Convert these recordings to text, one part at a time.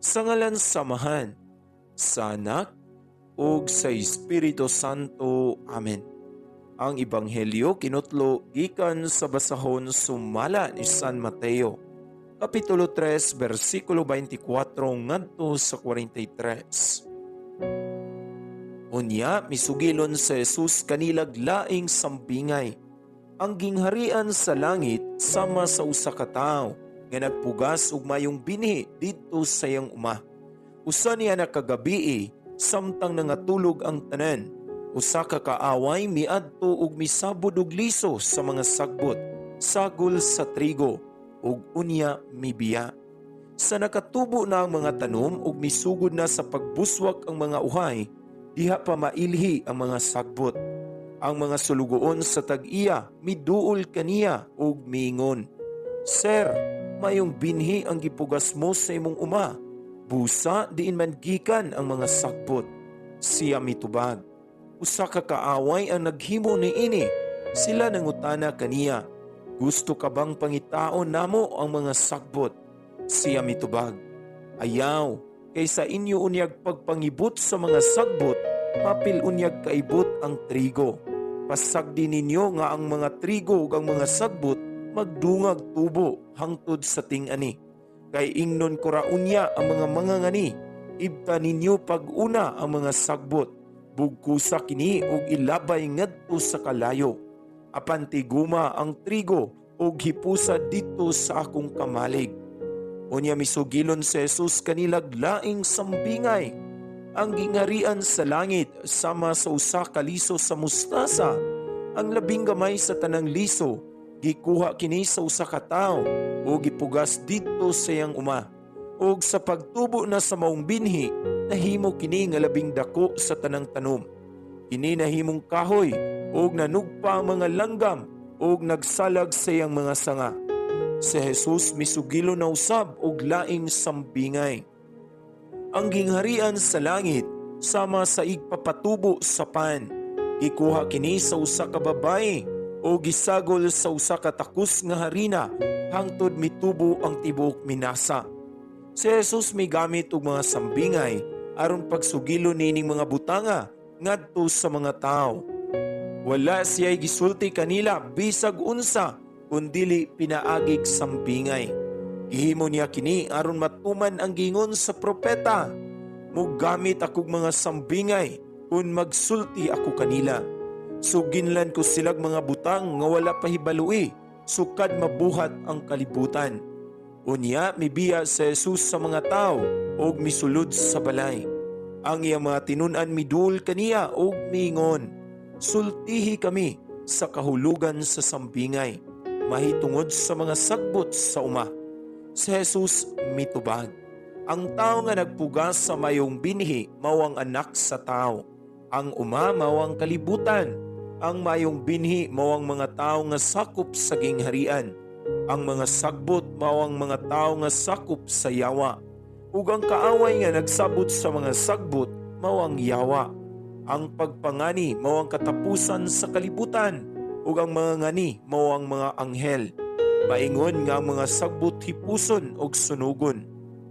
Sa ngalan samahan, sa Anak, ug sa Espiritu Santo. Amen. Ang Ebanghelyo kinutlo gikan sa basahon sumala ni San Mateo, Kapitulo 3, versikulo 24 ngadto sa 43. Unya misugilon sa Jesus kanilag laing sambingay. Ang gingharian sa langit sama sa usa ka tawo nga nagpugas og mayong binhi didto sa iyang uma. Usa niya nakagabii samtang nangatulog ang tanan. Usa ka kaaway miadto og misabod og liso sa mga sagbot, sagol sa trigo ug unya mibiya. Sa nakatubo na ang mga tanom ug misugod na sa pagbuswak ang mga uhay, diha pa mailhi ang mga sagbot. Ang mga sulugoon sa tag-iya miduol kaniya ug miingon, "Sir, mayong binhi ang gipugas mo sa imong uma. Busa diin man gikan ang mga sagbot." Siya mitubag, "Usa ka kaaway ang naghimo niini." Sila nangutana kaniya, "Gusto ka bang pangitaon namo ang mga sagbot?" Siya mitubag, "Ayaw, kaysa inyo unyag pagpangibot sa mga sagbot, mapil unyag kaibot ang trigo. Pasagdi ninyo nga ang mga trigo ug ang mga sagbot magdungag tubo hangtod sa ting-ani. Kay ingnon ko ra unya ang mga mangangani, ibta ninyo pag-una ang mga sagbot, bugkusa kini ug ilabay ngadto sa kalayo. Apan tiguma ang trigo ug hipusa dito sa akong kamalig." Unya misugilon si Jesus kanilag laing sambingay. Ang gingharian sa langit sama sa usa ka liso sa mustasa. Ang labing gamay sa tanang liso gikuha kini sa usa ka tawo o gipugas didto sa iyang uma. Ug sa pagtubo na sa maong binhi, nahimo kini nga labing dako sa tanang tanom. Kini nahimong kahoy ug nanugpa ang mga langgam ug nagsalag sa iyang mga sanga. Si Jesus misugilo na usab og laing sambingay. Ang gingharian sa langit sama sa igpapatubo sa pan. Gikuha kini sa usa ka babae o gisagol sa usa ka takus nga harina hangtod mitubo ang tibuok minasa. Si Jesus may gamit og mga sambingay aron pagsugilo nining mga butanga ngadto sa mga tawo. Wala siya'y gisulti kanila bisag unsa kundili pinaagig sambingay. Gihimo niya kini aron matuman ang gingon sa propeta, "Mugamit akog mga sambingay kun magsulti ako kanila. Suginlan ko silag mga butang nga wala pa hibalui, sukad mabuhat ang kalibutan." Unya mibiya si Jesus sa mga tawo ug misulod sa balay. Ang iyang mga tinun-an midul kaniya ug miingon, "Sultihi kami sa kahulugan sa sambingay, mahitungod sa mga sagbot sa uma." Si Jesus mitubag, "Ang tao nga nagpugas sa mayong binhi mao ang anak sa tao. Ang uma mao ang kalibutan. Ang mayong binhi mao ang mga tao nga sakop sa gingharian. Ang mga sagbot mao ang mga tao nga sakop sa yawa. Ug ang kaaway nga nagsabot sa mga sagbot mao ang yawa. Ang pagpangani mao ang katapusan sa kalibutan, ug ang mga ngani mao ang mga anghel. Maingon nga ang mga sagbot hipuson og sunugon.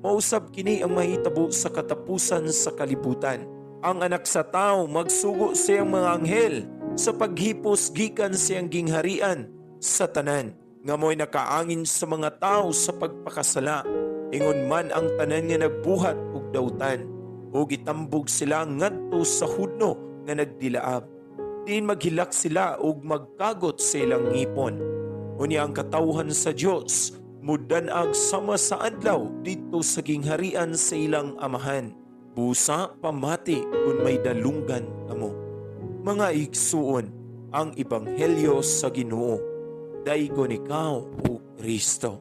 Mausab kini ang mahitabo sa katapusan sa kalibutan. Ang anak sa tao magsugo sa iyang mga anghel sa paghipos gikan sa iyang gingharian sa tanan nga mo'y nakaangin sa mga tao sa pagpakasala. Ingon man ang tanan nga nagbuhat og dawtan o gitambog sila ngadto sa hudno nga nagdilaab. Diin maghilak sila og magkagot sa ilang ngipon. Unya ang katawhan sa Dios mudanag sama sa adlaw dito sa gingharian sa ilang amahan. Busa pamati kung may dalunggan kamo. Mga igsuon, ang Ebanghelyo sa Ginoo. Daigon ikaw, O Kristo.